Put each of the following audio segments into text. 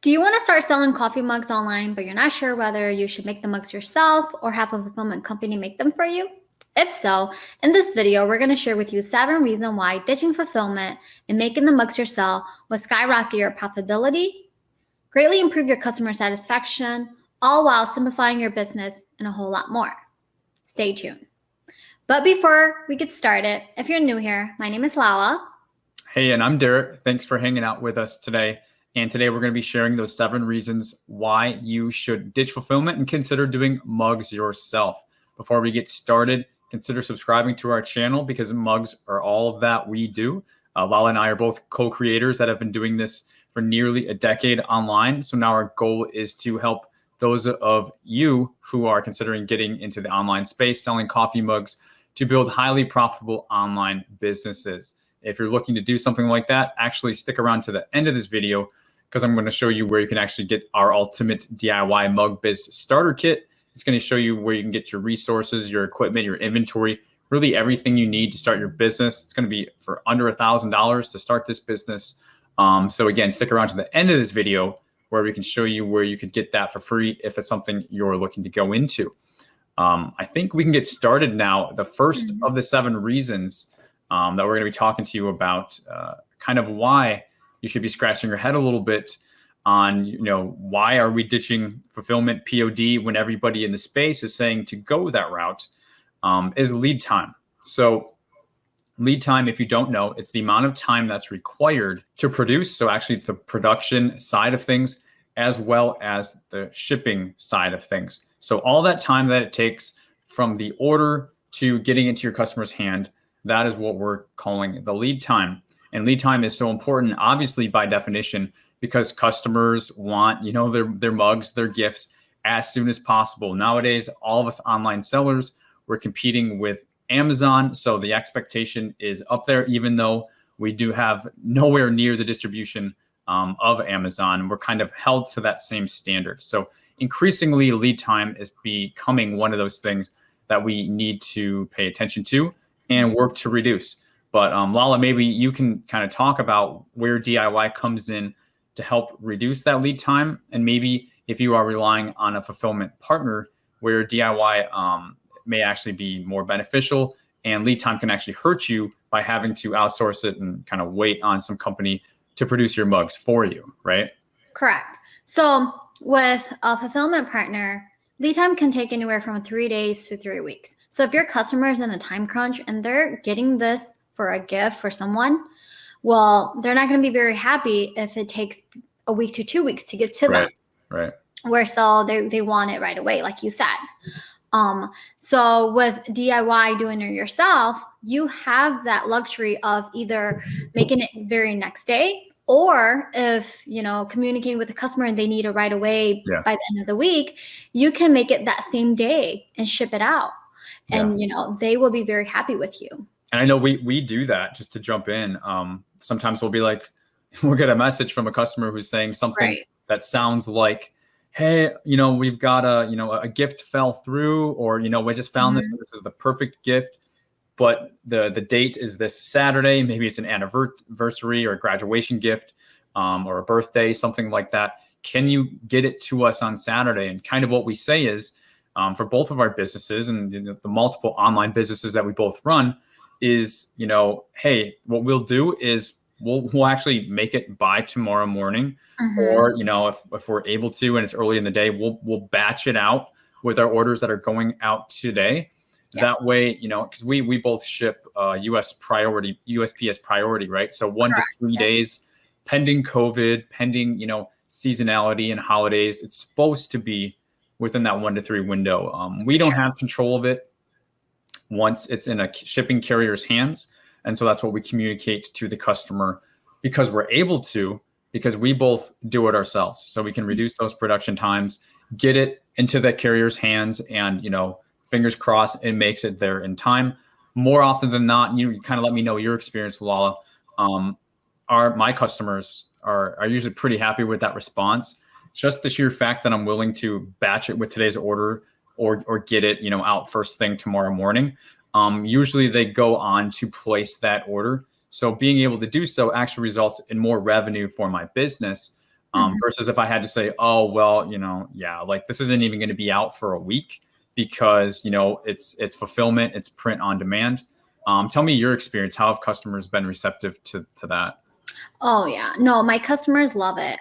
Do you want to start selling coffee mugs online, but you're not sure whether you should make the mugs yourself or have a fulfillment company make them for you? If so, in this video, we're going to share with you 7 reasons why ditching fulfillment and making the mugs yourself will skyrocket your profitability, greatly improve your customer satisfaction, all while simplifying your business and a whole lot more. Stay tuned. But before we get started, if you're new here, my name is Lala. Hey, and I'm Derek. Thanks for hanging out with us today. And today we're going to be sharing those 7 reasons why you should ditch fulfillment and consider doing mugs yourself. Before we get started, consider subscribing to our channel because mugs are all of that we do. Lala and I are both co-creators that have been doing this for nearly a decade online. So now our goal is to help those of you who are considering getting into the online space, selling coffee mugs, to build highly profitable online businesses. If you're looking to do something like that, actually stick around to the end of this video because I'm going to show you where you can actually get our ultimate DIYMugBiz starter kit. It's going to show you where you can get your resources, your equipment, your inventory, really everything you need to start your business. It's going to be for under $1,000 to start this business. So again, stick around to the end of this video where we can show you where you could get that for free if it's something you're looking to go into. I think we can get started now. The first of the 7 reasons that we're going to be talking to you about kind of why you should be scratching your head a little bit on, why are we ditching fulfillment POD when everybody in the space is saying to go that route, is lead time. So lead time, if you don't know, it's the amount of time that's required to produce. So actually the production side of things, as well as the shipping side of things. So all that time that it takes from the order to getting into your customer's hand, that is what we're calling the lead time. And lead time is so important, obviously, by definition, because customers want, their mugs, their gifts as soon as possible. Nowadays, all of us online sellers, we're competing with Amazon. So the expectation is up there, even though we do have nowhere near the distribution of Amazon. We're kind of held to that same standard. So increasingly, lead time is becoming one of those things that we need to pay attention to and work to reduce. But Lala, maybe you can kind of talk about where DIY comes in to help reduce that lead time. And maybe if you are relying on a fulfillment partner where DIY may actually be more beneficial and lead time can actually hurt you by having to outsource it and kind of wait on some company to produce your mugs for you, right? Correct. So with a fulfillment partner, lead time can take anywhere from 3 days to 3 weeks. So if your customer is in a time crunch and they're getting this for a gift for someone, well, they're not going to be very happy if it takes a week to 2 weeks to get to them. Right. Where so they want it right away, like you said. So with DIY doing it yourself, you have that luxury of either making it very next day, or if, communicating with the customer and they need it right away by the end of the week, you can make it that same day and ship it out. And, they will be very happy with you. And I know we do that, just to jump in. Sometimes we'll be like, we'll get a message from a customer who's saying something that sounds like, hey, we've got a gift fell through, or, we just found this is the perfect gift, but the date is this Saturday. Maybe it's an anniversary or a graduation gift, or a birthday, something like that. Can you get it to us on Saturday? And kind of what we say is, for both of our businesses and the multiple online businesses that we both run is, hey, what we'll do is we'll actually make it by tomorrow morning, or, if we're able to, and it's early in the day, we'll batch it out with our orders that are going out today. That way, because we both ship USPS priority, right? So 1 to 3 days, pending COVID, pending, seasonality and holidays, it's supposed to be within that 1 to 3 window. We don't have control of it once it's in a shipping carrier's hands. And so that's what we communicate to the customer because we're able to, because we both do it ourselves. So we can reduce those production times, get it into the carrier's hands, and, fingers crossed, it makes it there in time. More often than not, you kind of let me know your experience, Lala. My customers are usually pretty happy with that response. Just the sheer fact that I'm willing to batch it with today's order or get it, out first thing tomorrow morning. Usually they go on to place that order. So being able to do so actually results in more revenue for my business. Versus if I had to say, oh, well, yeah, like this isn't even going to be out for a week because, it's fulfillment, it's print on demand. Tell me your experience. How have customers been receptive to that? Oh yeah, no, my customers love it.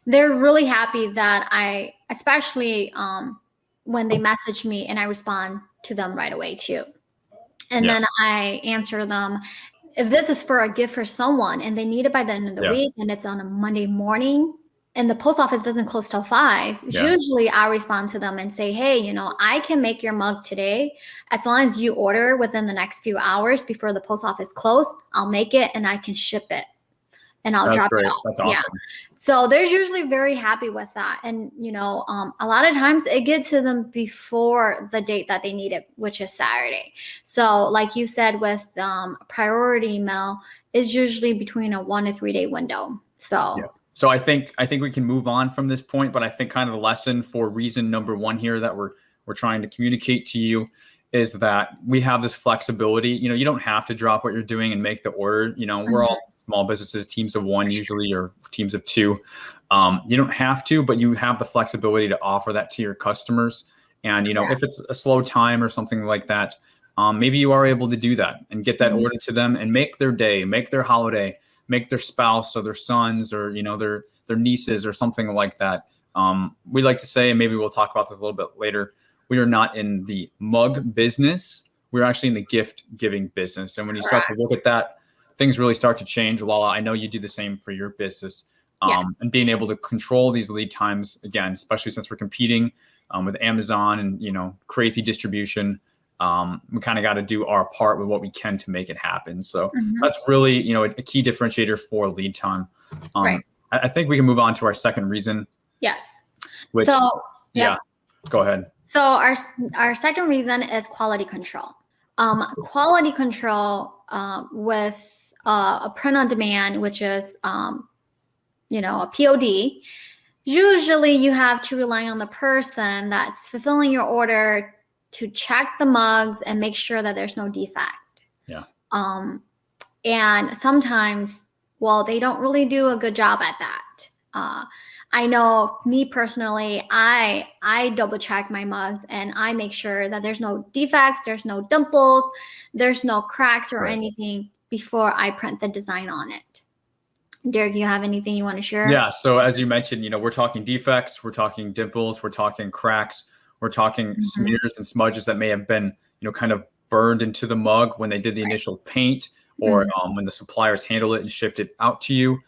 They're really happy that especially when they message me and I respond to them right away too. And Yeah. then I answer them. If this is for a gift for someone and they need it by the end of the week and it's on a Monday morning and the post office doesn't close till 5, usually I'll respond to them and say, hey, I can make your mug today. As long as you order within the next few hours before the post office closed, I'll make it and I can ship it. And I'll drop it off. That's awesome. Yeah. So they're usually very happy with that. And, a lot of times it gets to them before the date that they need it, which is Saturday. So like you said, with priority mail is usually between a 1 to 3 day window. So So I think we can move on from this point, but I think kind of the lesson for reason number 1 here that we're trying to communicate to you is that we have this flexibility. You don't have to drop what you're doing and make the order. We're all small businesses, teams of 1 usually, or teams of 2. You don't have to, but you have the flexibility to offer that to your customers. And, if it's a slow time or something like that, maybe you are able to do that and get that order to them and make their day, make their holiday, make their spouse or their sons or, their nieces or something like that. We like to say, and maybe we'll talk about this a little bit later, we are not in the mug business. We're actually in the gift giving business. And when you start to look at that, things really start to change. Lala, I know you do the same for your business. And being able to control these lead times, again, especially since we're competing with Amazon and, crazy distribution, we kind of got to do our part with what we can to make it happen. So that's really, a key differentiator for lead time. I think we can move on to our second reason. Yes. Which, go ahead. So our second reason is quality control. Quality control with a print on demand, which is, a POD. Usually you have to rely on the person that's fulfilling your order to check the mugs and make sure that there's no defect. Yeah. And sometimes, they don't really do a good job at that. I know me personally, I double check my mugs and I make sure that there's no defects, there's no dimples, there's no cracks or anything before I print the design on it. Derek, you have anything you want to share? Yeah. So as you mentioned, we're talking defects, we're talking dimples, we're talking cracks, we're talking smears and smudges that may have been, kind of burned into the mug when they did the initial paint or when the suppliers handle it and shipped it out to you.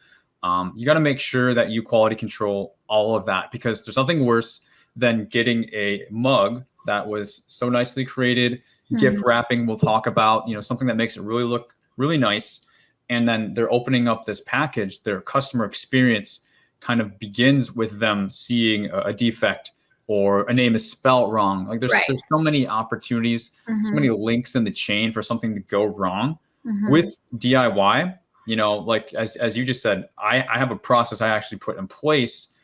You got to make sure that you quality control all of that, because there's nothing worse than getting a mug that was so nicely created, gift wrapping. We'll talk about, something that makes it really look really nice. And then they're opening up this package. Their customer experience kind of begins with them seeing a defect or a name is spelled wrong. Like there's so many opportunities, so many links in the chain for something to go wrong. With DIY, like as you just said, I have a process I actually put in place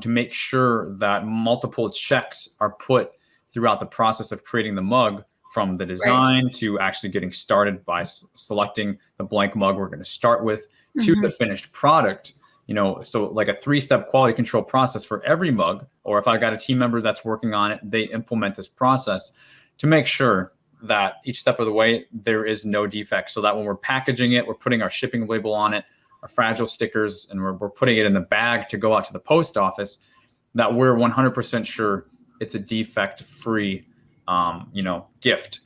to make sure that multiple checks are put throughout the process of creating the mug, from the design to actually getting started by selecting the blank mug we're going to start with to the finished product. So like a 3-step quality control process for every mug, or if I got a team member that's working on it, they implement this process to make sure that each step of the way there is no defect, so that when we're packaging it, we're putting our shipping label on it, our fragile stickers, and we're putting it in the bag to go out to the post office, that we're 100% sure it's a defect-free, gift.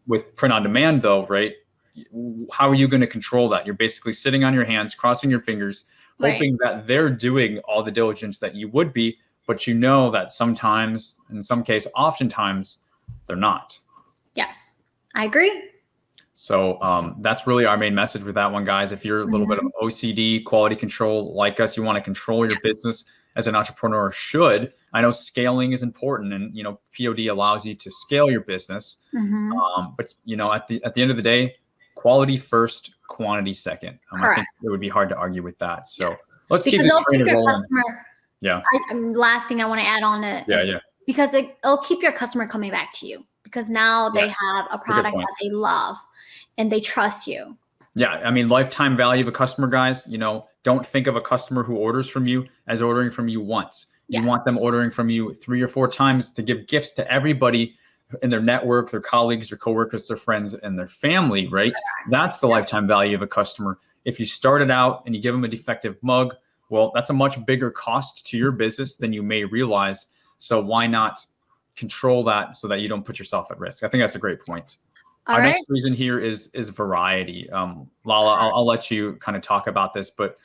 With print on demand though, right? How are you going to control that? You're basically sitting on your hands, crossing your fingers, hoping that they're doing all the diligence that you would be, but that sometimes, in some case, oftentimes, they're not. Yes, I agree. So that's really our main message with that one, guys. If you're a little bit of OCD, quality control like us, you want to control your business as an entrepreneur should. I know scaling is important, and POD allows you to scale your business. But at the end of the day, quality first, quantity second. I think it would be hard to argue with that. So let's keep this train rolling. Last thing I want to add on it. Because it'll keep your customer coming back to you, because now they have a product that they love and they trust you. Yeah, I mean, lifetime value of a customer, guys, don't think of a customer who orders from you as ordering from you once. You Yes. want them ordering from you 3 or 4 times to give gifts to everybody in their network, their colleagues, their coworkers, their friends, and their family, right? That's the lifetime value of a customer. If you started out and you give them a defective mug, well, that's a much bigger cost to your business than you may realize. So why not control that so that you don't put yourself at risk? I think that's a great point. All Our right. next reason here is variety. Lala, I'll let you kind of talk about this, but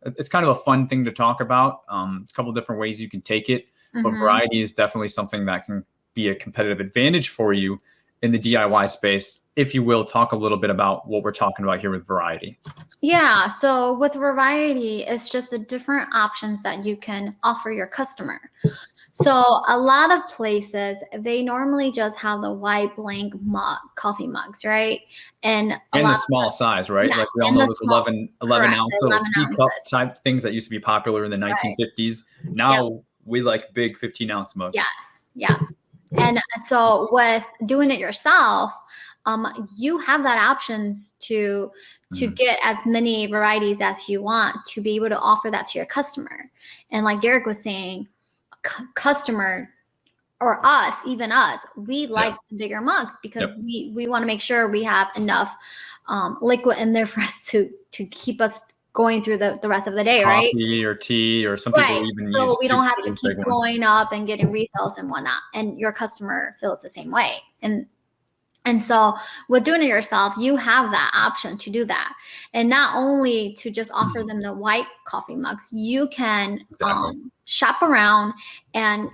it's kind of a fun thing to talk about. It's a couple different ways you can take it, but variety is definitely something that can be a competitive advantage for you in the DIY space. If you will, talk a little bit about what we're talking about here with variety. Yeah, so with variety, it's just the different options that you can offer your customer. So a lot of places, they normally just have the white blank mug, coffee mugs, right? And the small size, right? Yeah, Like we all know those 11 correct, ounce the little 11 teacup ounces. type things that used to be popular in the 1950s. Now we like big 15-ounce mugs. Yes, yeah. And so with doing it yourself, you have that options to get as many varieties as you want to be able to offer that to your customer. And like Derek was saying, customer or us, even us, we like the bigger mugs because we want to make sure we have enough liquid in there for us to keep us going through the rest of the day, right? Coffee or tea, or some people even use. So we don't have to keep going up and getting refills and whatnot. And your customer feels the same way. And so with doing it yourself, you have that option to do that. And not only to just offer them the white coffee mugs, you can shop around and,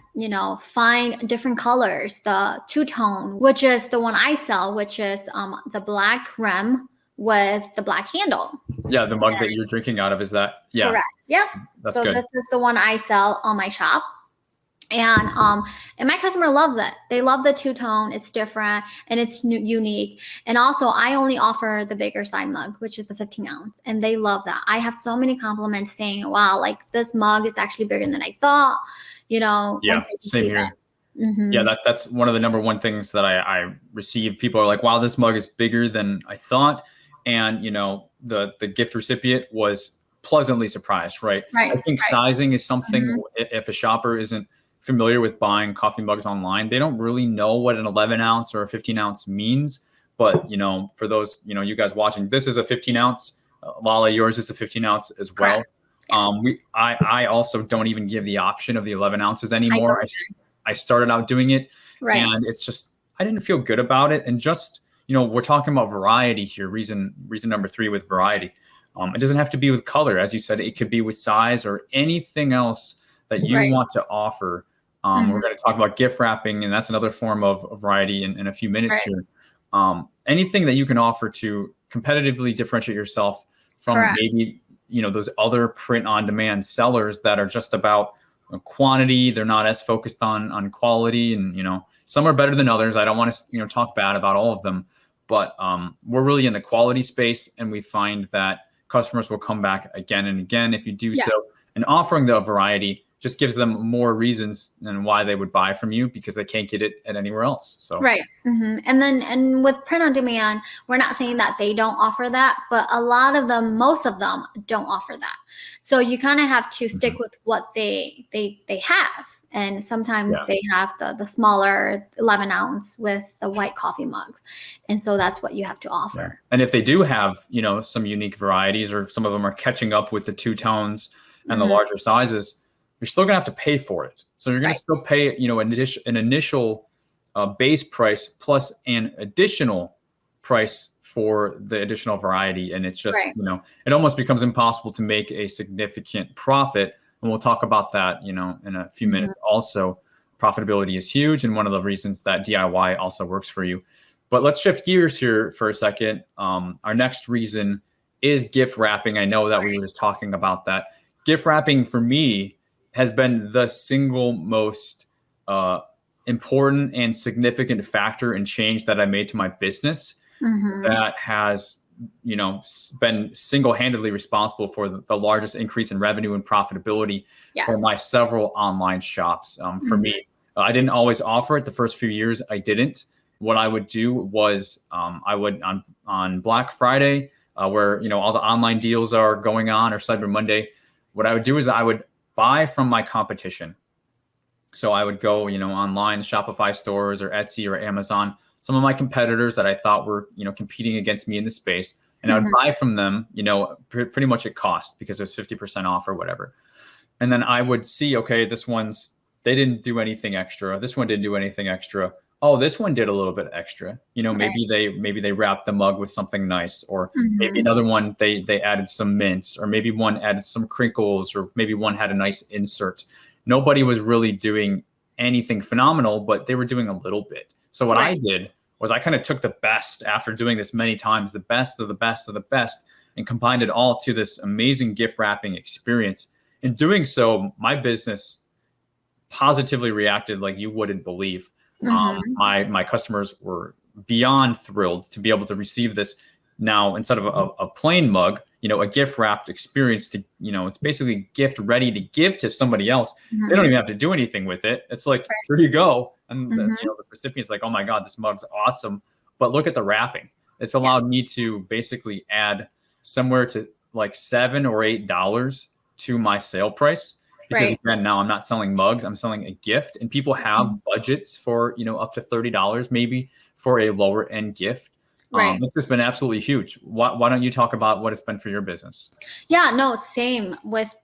find different colors. The two-tone, which is the one I sell, which is the black rim with the black handle. Yeah, the mug that you're drinking out of is that. Yeah. Correct. Yep. That's so good. This is the one I sell on my shop. And my customer loves it. They love the two-tone. It's different and it's unique. And also, I only offer the bigger side mug, which is the 15-ounce, and they love that. I have so many compliments saying, "Wow, like this mug is actually bigger than I thought." Yeah, same here. Yeah, that's one of the number one things that I receive. People are like, "Wow, this mug is bigger than I thought," and the gift recipient was pleasantly surprised. Right. I think sizing is something. If a shopper isn't familiar with buying coffee mugs online, they don't really know what an 11-ounce or a 15-ounce means. But for those you guys watching, this is a 15-ounce. Lala, yours is a 15-ounce as well. Yes. I also don't even give the option of the 11 ounces anymore. I started out doing it, and it's just I didn't feel good about it. And just we're talking about variety here. Reason number 3 with variety. It doesn't have to be with color, as you said. It could be with size or anything else that you want to offer. We're going to talk about gift wrapping, and that's another form of variety in a few minutes here. Anything that you can offer to competitively differentiate yourself from maybe those other print-on-demand sellers that are just about quantity. They're not as focused on quality, and some are better than others. I don't want to talk bad about all of them, but we're really in the quality space, and we find that customers will come back again and again if you do so. And offering the variety just gives them more reasons and why they would buy from you, because they can't get it at anywhere else. So and with print on demand, we're not saying that they don't offer that, but a lot of them, most of them don't offer that. So you kind of have to stick with what they have. And sometimes they have the smaller 11-ounce with the white coffee mug. And so that's what you have to offer. And if they do have, some unique varieties, or some of them are catching up with the two-tones and the larger sizes, you're still going to have to pay for it. So you're going to still pay, an initial base price plus an additional price for the additional variety. And it's just, it almost becomes impossible to make a significant profit. And we'll talk about that, in a few minutes. Also, profitability is huge, and one of the reasons that DIY also works for you. But let's shift gears here for a second. Our next reason is gift wrapping. I know that we were just talking about that. Gift wrapping for me has been the single most important and significant factor and change that I made to my business that has, been single-handedly responsible for the largest increase in revenue and profitability for my several online shops. For me, I didn't always offer it. The first few years, I didn't. What I would do was I would on Black Friday, where, all the online deals are going on, or Cyber Monday, what I would do is I would buy from my competition. So I would go, online, Shopify stores or Etsy or Amazon, some of my competitors that I thought were, competing against me in the space. And I would buy from them, pretty much at cost, because it was 50% off or whatever. And then I would see, okay, they didn't do anything extra. This one didn't do anything extra. Oh, this one did a little bit extra. Maybe they wrapped the mug with something nice, or maybe another one, they added some mints, or maybe one added some crinkles, or maybe one had a nice insert. Nobody was really doing anything phenomenal, but they were doing a little bit. So what I did was I kind of took the best, after doing this many times, the best of the best of the best, and combined it all to this amazing gift wrapping experience. In doing so, my business positively reacted like you wouldn't believe. My customers were beyond thrilled to be able to receive this now, instead of a plain mug, a gift wrapped experience to, it's basically gift ready to give to somebody else. They don't even have to do anything with it. It's like, here you go. And the recipient's like, oh my God, this mug's awesome. But look at the wrapping. It's allowed me to basically add somewhere to like $7 or $8 to my sale price. Because again, now I'm not selling mugs, I'm selling a gift, and people have budgets for, up to $30 maybe for a lower end gift. It's just been absolutely huge. Why don't you talk about what it's been for your business? Yeah, no, same with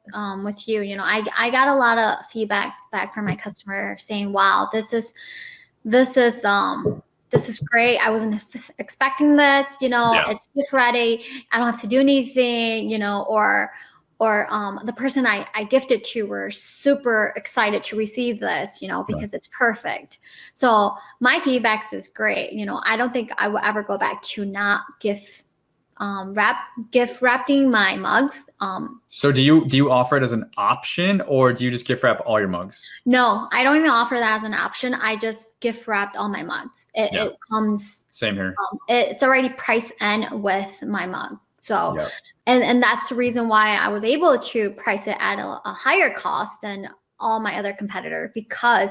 you. I got a lot of feedback back from my customer saying, wow, this is great. I wasn't expecting this, it's gift ready. I don't have to do anything, or the person I gifted to were super excited to receive this, because it's perfect. So my feedback is great. I don't think I will ever go back to not gift wrapping my mugs. So do you offer it as an option, or do you just gift wrap all your mugs? No, I don't even offer that as an option. I just gift wrapped all my mugs. It comes. Same here. It's already priced in with my mug. So, and that's the reason why I was able to price it at a higher cost than all my other competitor, because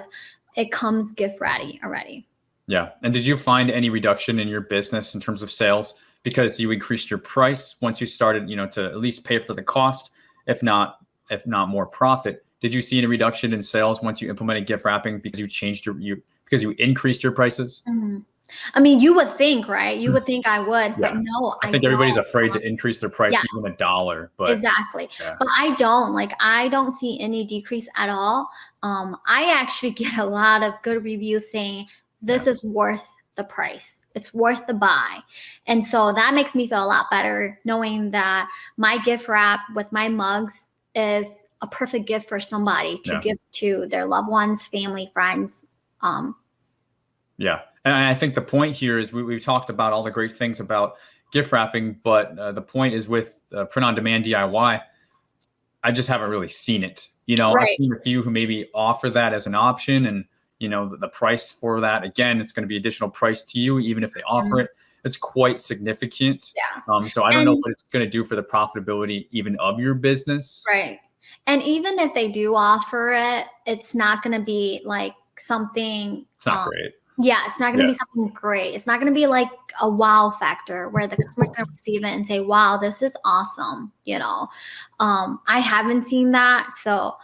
it comes gift ready already. Yeah. And did you find any reduction in your business in terms of sales because you increased your price once you started, to at least pay for the cost, if not more profit? Did you see any reduction in sales once you implemented gift wrapping because you changed because you increased your prices? I mean, you would think, right? You would think I would, but no, I think everybody's afraid to increase their price even $1, but exactly. But I don't see any decrease at all. I actually get a lot of good reviews saying this is worth the price. It's worth the buy. And so that makes me feel a lot better, knowing that my gift wrap with my mugs is a perfect gift for somebody to give to their loved ones, family, friends. Yeah. And I think the point here is we've talked about all the great things about gift wrapping, but the point is with print on demand DIY, I just haven't really seen it. I've seen a few who maybe offer that as an option, and the price for that, again, it's going to be additional price to you, even if they offer it. It's quite significant. So I don't know what it's going to do for the profitability even of your business. Right. And even if they do offer it, it's not going to be like something. It's not great. Yeah, it's not going to be something great. It's not going to be like a wow factor where the customer's going to receive it and say, wow, this is awesome. I haven't seen that. So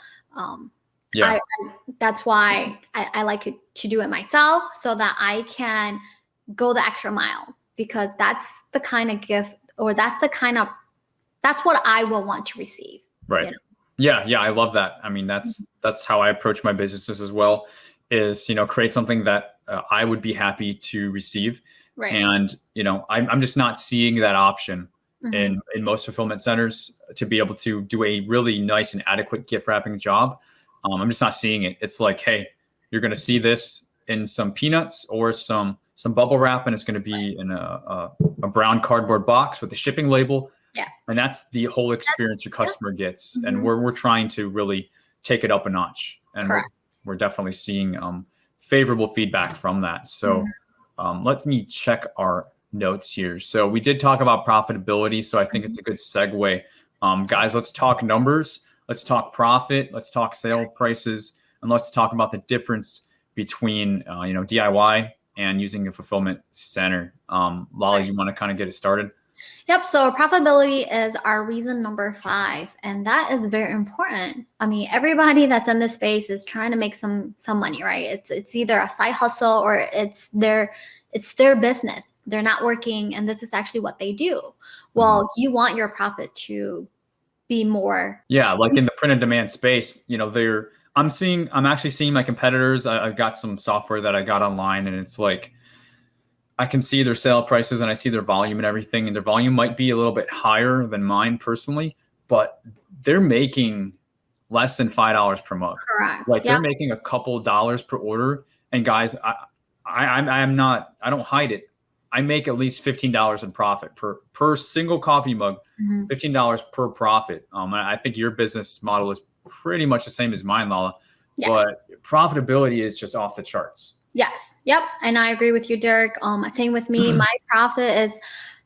that's why I like to do it myself, so that I can go the extra mile, because that's the kind of gift, or that's what I will want to receive. Right. Yeah. I love that. I mean, that's how I approach my businesses as well, is, create something that I would be happy to receive. Right. And, I'm just not seeing that option in most fulfillment centers to be able to do a really nice and adequate gift wrapping job. I'm just not seeing it. It's like, hey, you're going to see this in some peanuts or some bubble wrap, and it's going to be in a brown cardboard box with a shipping label. Yeah. And that's the whole experience your customer gets. And we're trying to really take it up a notch. And we're definitely seeing favorable feedback from that. So let me check our notes here. So we did talk about profitability. So I think it's a good segue. Guys, let's talk numbers. Let's talk profit. Let's talk sale prices. And let's talk about the difference between DIY and using a fulfillment center. Lolly, you want to kind of get it started? Yep. So profitability is our reason number 5, and that is very important. I mean, everybody that's in this space is trying to make some money, right? It's either a side hustle or it's their business. They're not working, and this is actually what they do. Well, you want your profit to be more. Yeah, like in the print on demand space, I'm actually seeing my competitors. I've got some software that I got online, and it's like I can see their sale prices and I see their volume and everything, and their volume might be a little bit higher than mine personally, but they're making less than $5 per mug. Correct. Like they're making a couple dollars per order. And guys, I don't hide it. I make at least $15 in profit per single coffee mug, $15 per profit. I think your business model is pretty much the same as mine, Lala, but profitability is just off the charts. Yes. Yep. And I agree with you, Derek. Same with me. My profit is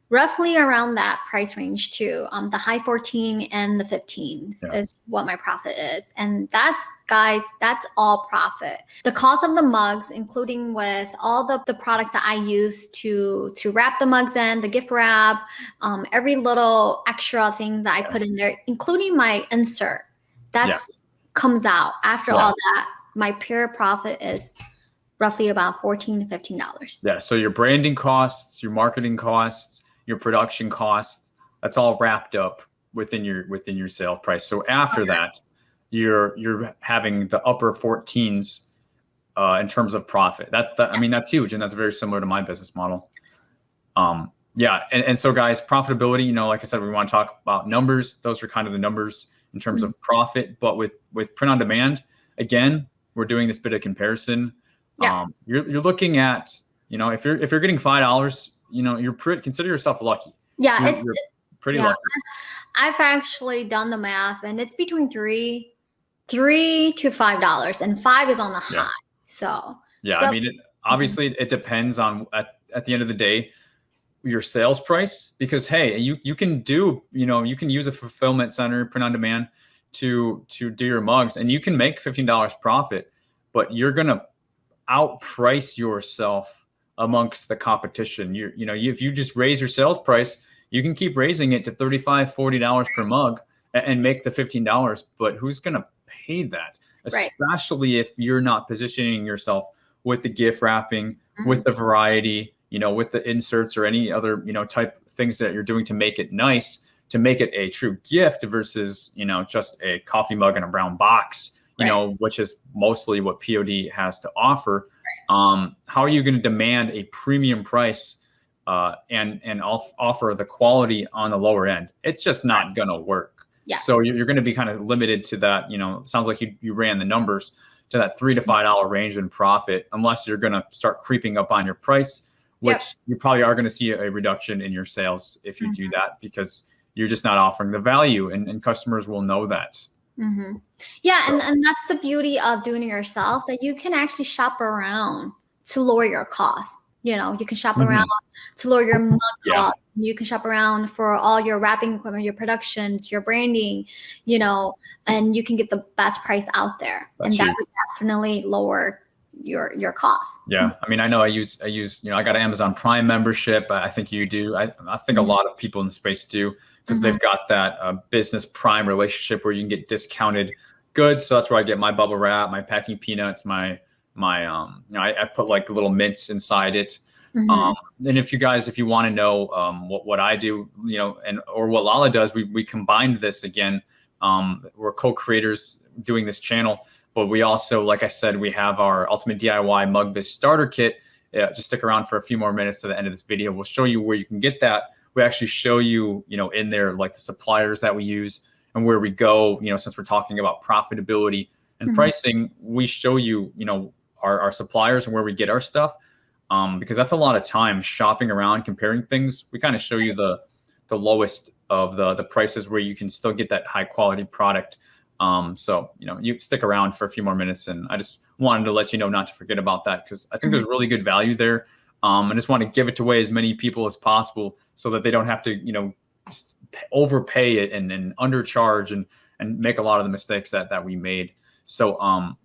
roughly around that price range too. The high 14 and the 15s is what my profit is. And that's, guys, that's all profit. The cost of the mugs, including with all the products that I use to wrap the mugs in, the gift wrap, every little extra thing that I put in there, including my insert, that's comes out after all that. My pure profit is roughly about $14 to $15. Yeah. So your branding costs, your marketing costs, your production costs, that's all wrapped up within your sale price. So after that, you're having the upper 14s in terms of profit. I mean, that's huge, and that's very similar to my business model. And so guys, profitability, like I said, we want to talk about numbers. Those are kind of the numbers in terms of profit. But with print on demand, again, we're doing this bit of comparison. You're looking at, if you're getting $5, consider yourself lucky. Yeah, you're pretty lucky. I've actually done the math, and it's between $3 to $5, and 5 is on the high. So I mean, obviously it depends on at the end of the day your sales price, because hey, you can do, you can use a fulfillment center, print on demand to do your mugs, and you can make $15 profit, but you're gonna outprice yourself amongst the competition. If you just raise your sales price, you can keep raising it to $35, $40 per mug and make the $15, but who's going to pay that? Especially if you're not positioning yourself with the gift wrapping, with the variety, with the inserts or any other, type things that you're doing to make it nice, to make it a true gift versus, just a coffee mug in a brown box, which is mostly what POD has to offer. How are you going to demand a premium price and offer the quality on the lower end? It's just not going to work. So you're going to be kind of limited to that. Sounds like you ran the numbers to that $3 to $5 range in profit, unless you're going to start creeping up on your price, which you probably are going to see a reduction in your sales if you do that, because you're just not offering the value, and customers will know that. Yeah, and that's the beauty of doing it yourself, that you can actually shop around to lower your costs. You can shop around to lower your mug cost. You can shop around for all your wrapping equipment, your productions, your branding, and you can get the best price out there. That would definitely lower your costs. Yeah. I mean, I know I use, I got an Amazon Prime membership. I think you do. I think a lot of people in the space do, because they've got that business Prime relationship where you can get discounted goods. So that's where I get my bubble wrap, my packing peanuts, my I put like little mints inside it. And if you want to know what I do, or what Lala does, we combined this again. We're co-creators doing this channel, but we also, like I said, we have our Ultimate DIYMugBiz starter kit. Just stick around for a few more minutes to the end of this video. We'll show you where you can get that. We actually show you, in there, like the suppliers that we use and where we go, since we're talking about profitability and pricing, we show you, our suppliers and where we get our stuff. Because that's a lot of time shopping around, comparing things. We kind of show you the lowest of the prices where you can still get that high quality product. So, you stick around for a few more minutes, and I just wanted to let you know not to forget about that, because I think there's really good value there. I just want to give it away as many people as possible so that they don't have to, overpay it and undercharge and make a lot of the mistakes that we made. So,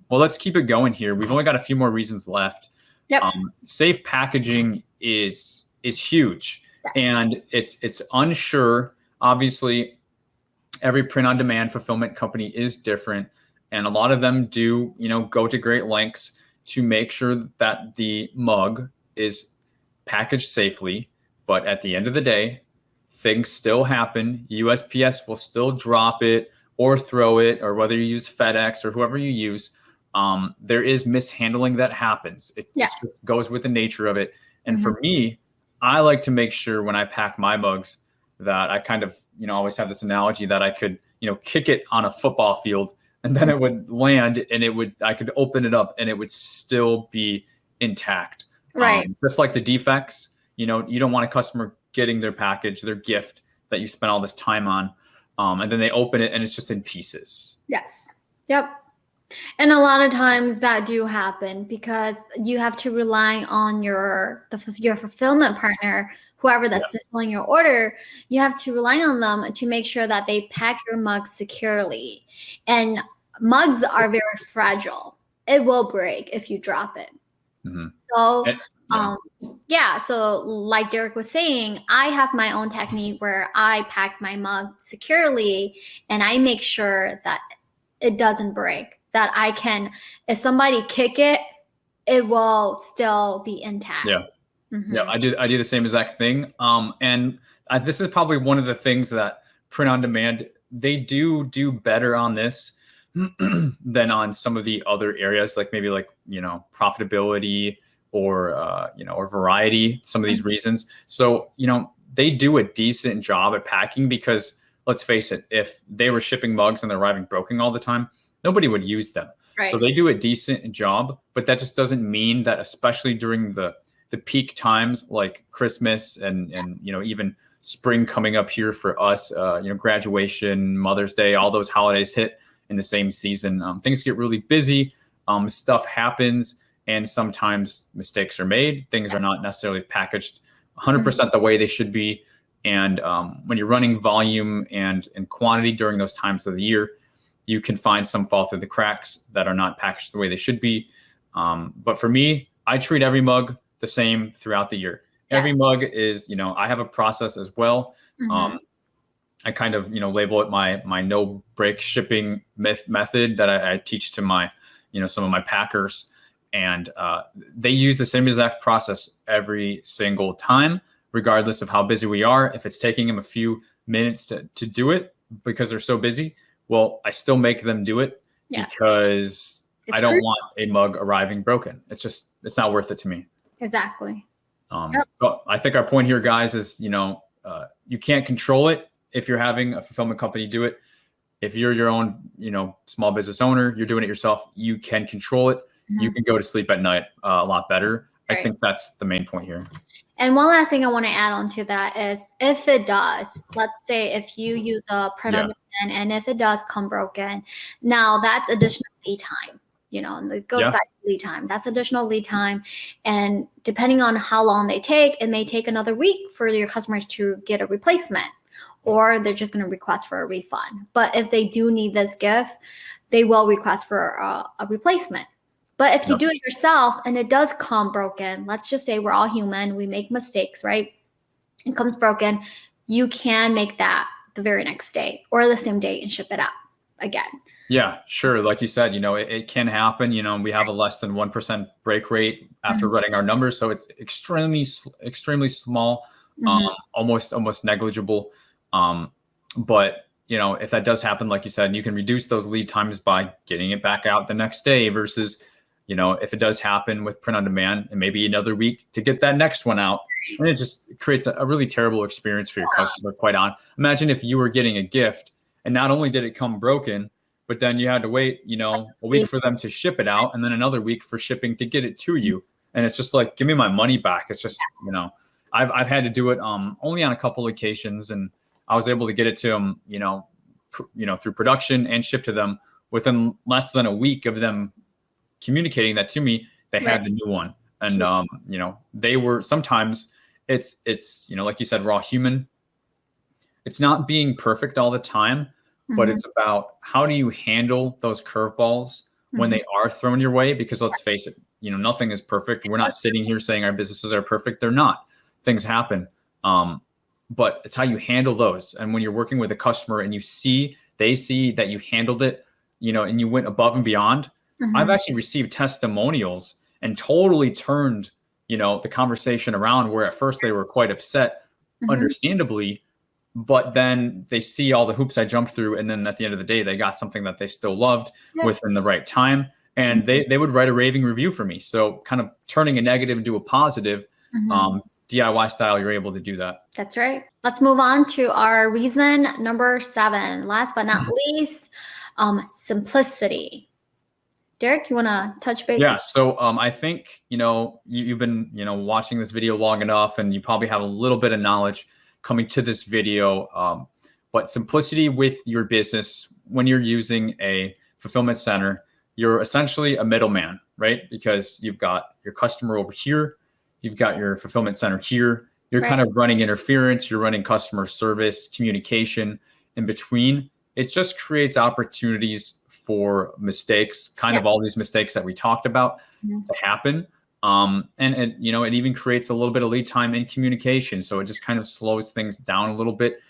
well, let's keep it going here. We've only got a few more reasons left. Safe packaging is huge. Yes. And it's unsure. Obviously, every print-on-demand fulfillment company is different, and a lot of them do, go to great lengths to make sure that the mug is packaged safely. But at the end of the day, things still happen. USPS will still drop it or throw it, or whether you use FedEx or whoever you use, there is mishandling that happens. It just goes with the nature of it. And for me, I like to make sure when I pack my mugs that I kind of, always have this analogy that I could, kick it on a football field and then it would land and I could open it up and it would still be intact. Right. Just like the defects, you don't want a customer getting their package, their gift that you spent all this time on. And then they open it and it's just in pieces. Yes. Yep. And a lot of times that do happen because you have to rely on your fulfillment partner, whoever that's fulfilling your order. You have to rely on them to make sure that they pack your mugs securely. And mugs are very fragile. It will break if you drop it. So, so like Derek was saying, I have my own technique where I pack my mug securely and I make sure that it doesn't break. That I can, if somebody kick it, it will still be intact. Yeah. Yeah. I do the same exact thing. And this is probably one of the things that print on demand, they do better on this than on some of the other areas, like maybe profitability or, or variety, some of these reasons. So, they do a decent job at packing because let's face it, if they were shipping mugs and they're arriving broken all the time, nobody would use them. Right. So they do a decent job, but that just doesn't mean that, especially during the peak times like Christmas and even spring coming up here for us, graduation, Mother's Day, all those holidays hit in the same season. Things get really busy. Stuff happens, and sometimes mistakes are made. Things are not necessarily packaged 100% the way they should be. And when you're running volume and quantity during those times of the year, you can find some fall through the cracks that are not packaged the way they should be. But for me, I treat every mug the same throughout the year. Yes. Every mug is, I have a process as well. I kind of, label it my no break shipping method that I teach to my, some of my packers. And they use the same exact process every single time, regardless of how busy we are. If it's taking them a few minutes to do it because they're so busy, well, I still make them do it because I don't want a mug arriving broken. It's not worth it to me. Exactly. But I think our point here, guys, is, you can't control it if you're having a fulfillment company do it. If you're your own, small business owner, you're doing it yourself, you can control it. You can go to sleep at night a lot better. Right. I think that's the main point here. And one last thing I want to add on to that is if it does, let's say if you use a print on demand and if it does come broken, now that's additional lead time, and it goes back to lead time. That's additional lead time. And depending on how long they take, it may take another week for your customers to get a replacement, or they're just going to request for a refund. But if they do need this gift, they will request for a replacement. But if you do it yourself and it does come broken, let's just say we're all human, we make mistakes, right? It comes broken, you can make that the very next day or the same day and ship it out again. Yeah, sure. Like you said, it can happen. We have a less than 1% break rate after running our numbers. So it's extremely small, almost negligible. But if that does happen, like you said, you can reduce those lead times by getting it back out the next day versus if it does happen with print on demand, and maybe another week to get that next one out. And it just creates a really terrible experience for your customer, quite honest. Imagine if you were getting a gift and not only did it come broken, but then you had to wait, a week for them to ship it out and then another week for shipping to get it to you. And it's just like, give me my money back. It's just, I've had to do it only on a couple of occasions, and I was able to get it to them, through production and ship to them within less than a week of them communicating that to me. They had the new one. And, they were, sometimes it's, like you said, we're all human. It's not being perfect all the time, but it's about how do you handle those curveballs when they are thrown your way? Because let's face it, nothing is perfect. We're not sitting here saying our businesses are perfect. They're not. Things happen. But it's how you handle those. And when you're working with a customer and they see that you handled it, and you went above and beyond. I've actually received testimonials and totally turned, the conversation around, where at first they were quite upset, understandably, but then they see all the hoops I jumped through. And then at the end of the day, they got something that they still loved within the right time. And they would write a raving review for me. So kind of turning a negative into a positive, DIY style, you're able to do that. That's right. Let's move on to our reason number 7. Last but not least, simplicity. Derek, you want to touch base? Yeah. So I think, you've been, watching this video long enough, and you probably have a little bit of knowledge coming to this video. But simplicity with your business, when you're using a fulfillment center, you're essentially a middleman, right? Because you've got your customer over here, you've got your fulfillment center here. You're kind of running interference, you're running customer service, communication in between. It just creates opportunities for mistakes, of all these mistakes that we talked about to happen. And it even creates a little bit of lead time in communication. So it just kind of slows things down a little bit.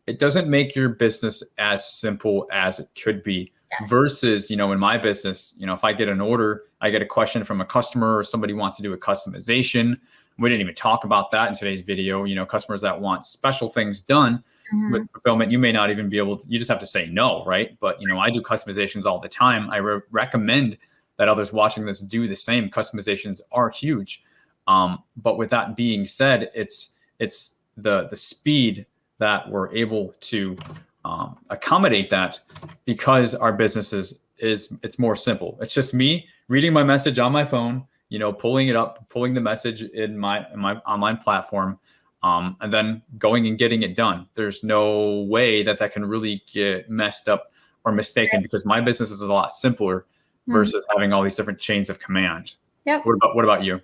It doesn't make your business as simple as it could be. Versus, in my business, if I get an order, I get a question from a customer, or somebody wants to do a customization. We didn't even talk about that in today's video. Customers that want special things done with fulfillment, you may not even be able to, you just have to say no, right? But, I do customizations all the time. I recommend that others watching this do the same. Customizations are huge. But with that being said, it's the speed that we're able to accommodate that, because our business it's more simple. It's just me reading my message on my phone, pulling it up, pulling the message in my online platform, and then going and getting it done. There's no way that can really get messed up or mistaken, because my business is a lot simpler versus having all these different chains of command. Yep. What about you?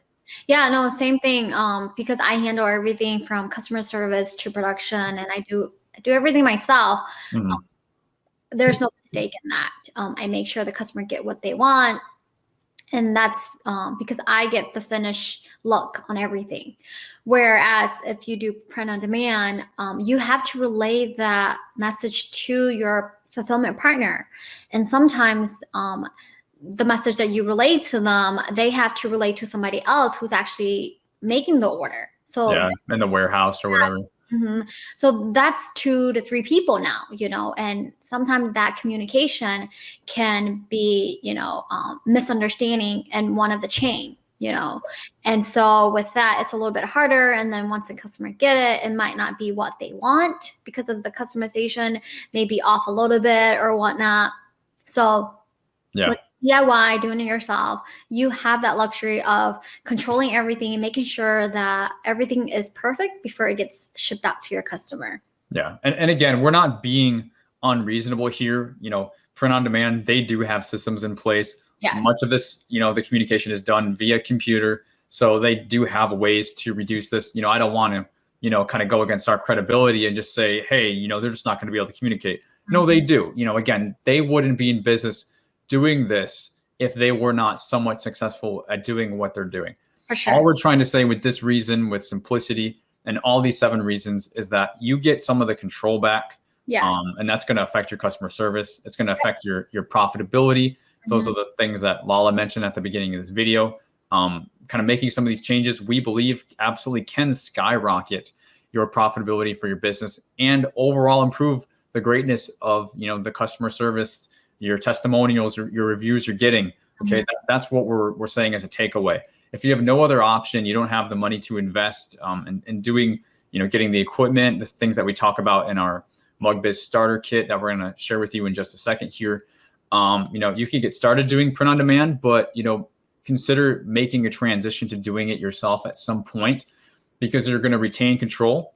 Yeah, no, same thing. Because I handle everything from customer service to production, and I do everything myself. There's no mistake in that. I make sure the customer get what they want. And that's because I get the finished look on everything. Whereas if you do print on demand, you have to relay that message to your fulfillment partner. And sometimes the message that you relay to them, they have to relay to somebody else who's actually making the order. So in the warehouse or whatever. So that's 2 to 3 people now, and sometimes that communication can be, misunderstanding in one of the chain, and so with that, it's a little bit harder. And then once the customer get it, it might not be what they want because of the customization, maybe off a little bit or whatnot. So with DIY, doing it yourself, you have that luxury of controlling everything and making sure that everything is perfect before it gets shipped out to your customer. Yeah. And again, we're not being unreasonable here. Print on demand, they do have systems in place. Yes. Much of this, the communication is done via computer. So they do have ways to reduce this. I don't want to, kind of go against our credibility and just say, hey, they're just not going to be able to communicate. No, they do. Again, they wouldn't be in business doing this if they were not somewhat successful at doing what they're doing. For sure. All we're trying to say with this reason, with simplicity and all these 7 reasons, is that you get some of the control back. Yes. And that's going to affect your customer service. It's going to affect your profitability. Those are the things that Lala mentioned at the beginning of this video. Kind of making some of these changes, we believe absolutely can skyrocket your profitability for your business and overall improve the greatness of, the customer service, your testimonials, your reviews you're getting. Okay. That's what we're saying as a takeaway. If you have no other option, you don't have the money to invest in doing, getting the equipment, the things that we talk about in our MugBiz starter kit that we're going to share with you in just a second here. You can get started doing print on demand, but, consider making a transition to doing it yourself at some point, because you're going to retain control.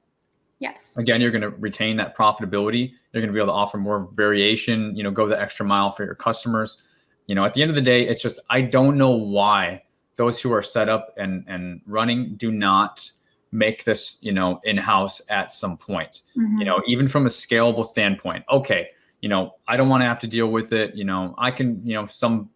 Yes. Again, you're going to retain that profitability. You're going to be able to offer more variation, go the extra mile for your customers. At the end of the day, it's just, I don't know why those who are set up and running do not make this, in-house at some point, even from a scalable standpoint. Okay. I don't want to have to deal with it. I can, some,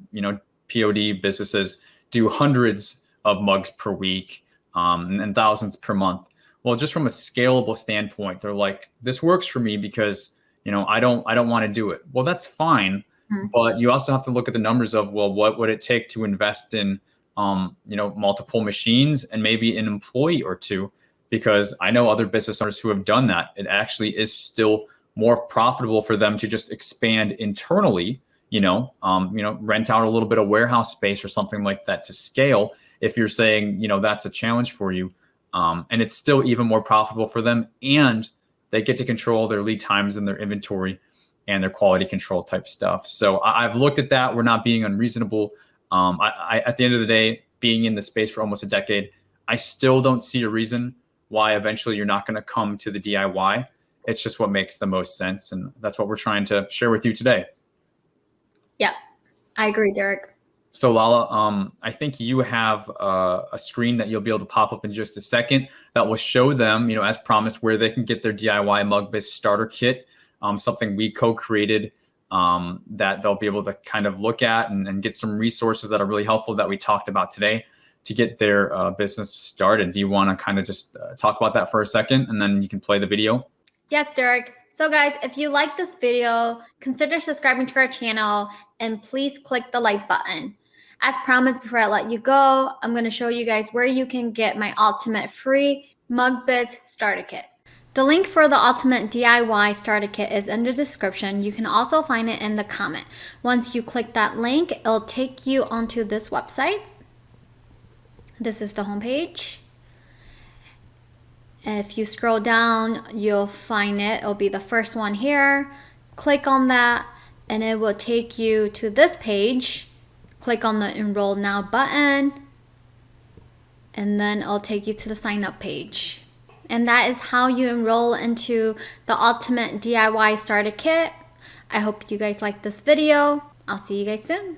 POD businesses do hundreds of mugs per week, and thousands per month. Well, just from a scalable standpoint, they're like, this works for me because, I don't want to do it. Well, that's fine. But you also have to look at the numbers of, well, what would it take to invest in, multiple machines and maybe an employee or two? Because I know other business owners who have done that. It actually is still more profitable for them to just expand internally, rent out a little bit of warehouse space or something like that to scale. If you're saying, that's a challenge for you, and it's still even more profitable for them, and they get to control their lead times and their inventory and their quality control type stuff. So I've looked at that. We're not being unreasonable. At the end of the day, being in the space for almost a decade, I still don't see a reason why eventually you're not going to come to the DIY. It's just what makes the most sense. And that's what we're trying to share with you today. Yeah, I agree, Derek. So Lala, I think you have a screen that you'll be able to pop up in just a second that will show them, as promised, where they can get their DIYMugBiz starter kit, something we co-created that they'll be able to kind of look at and get some resources that are really helpful that we talked about today to get their business started. Do you want to kind of just talk about that for a second, and then you can play the video? Yes, Derek. So guys, if you like this video, consider subscribing to our channel and please click the like button. As promised, before I let you go, I'm going to show you guys where you can get my ultimate free MugBiz starter kit. The link for the ultimate DIY starter kit is in the description. You can also find it in the comment. Once you click that link, it'll take you onto this website. This is the homepage. If you scroll down, you'll find it. It'll be the first one here. Click on that and it will take you to this page. Click on the Enroll Now button and then it'll take you to the sign up page. And that is how you enroll into the ultimate DIY starter kit. I hope you guys like this video. I'll see you guys soon.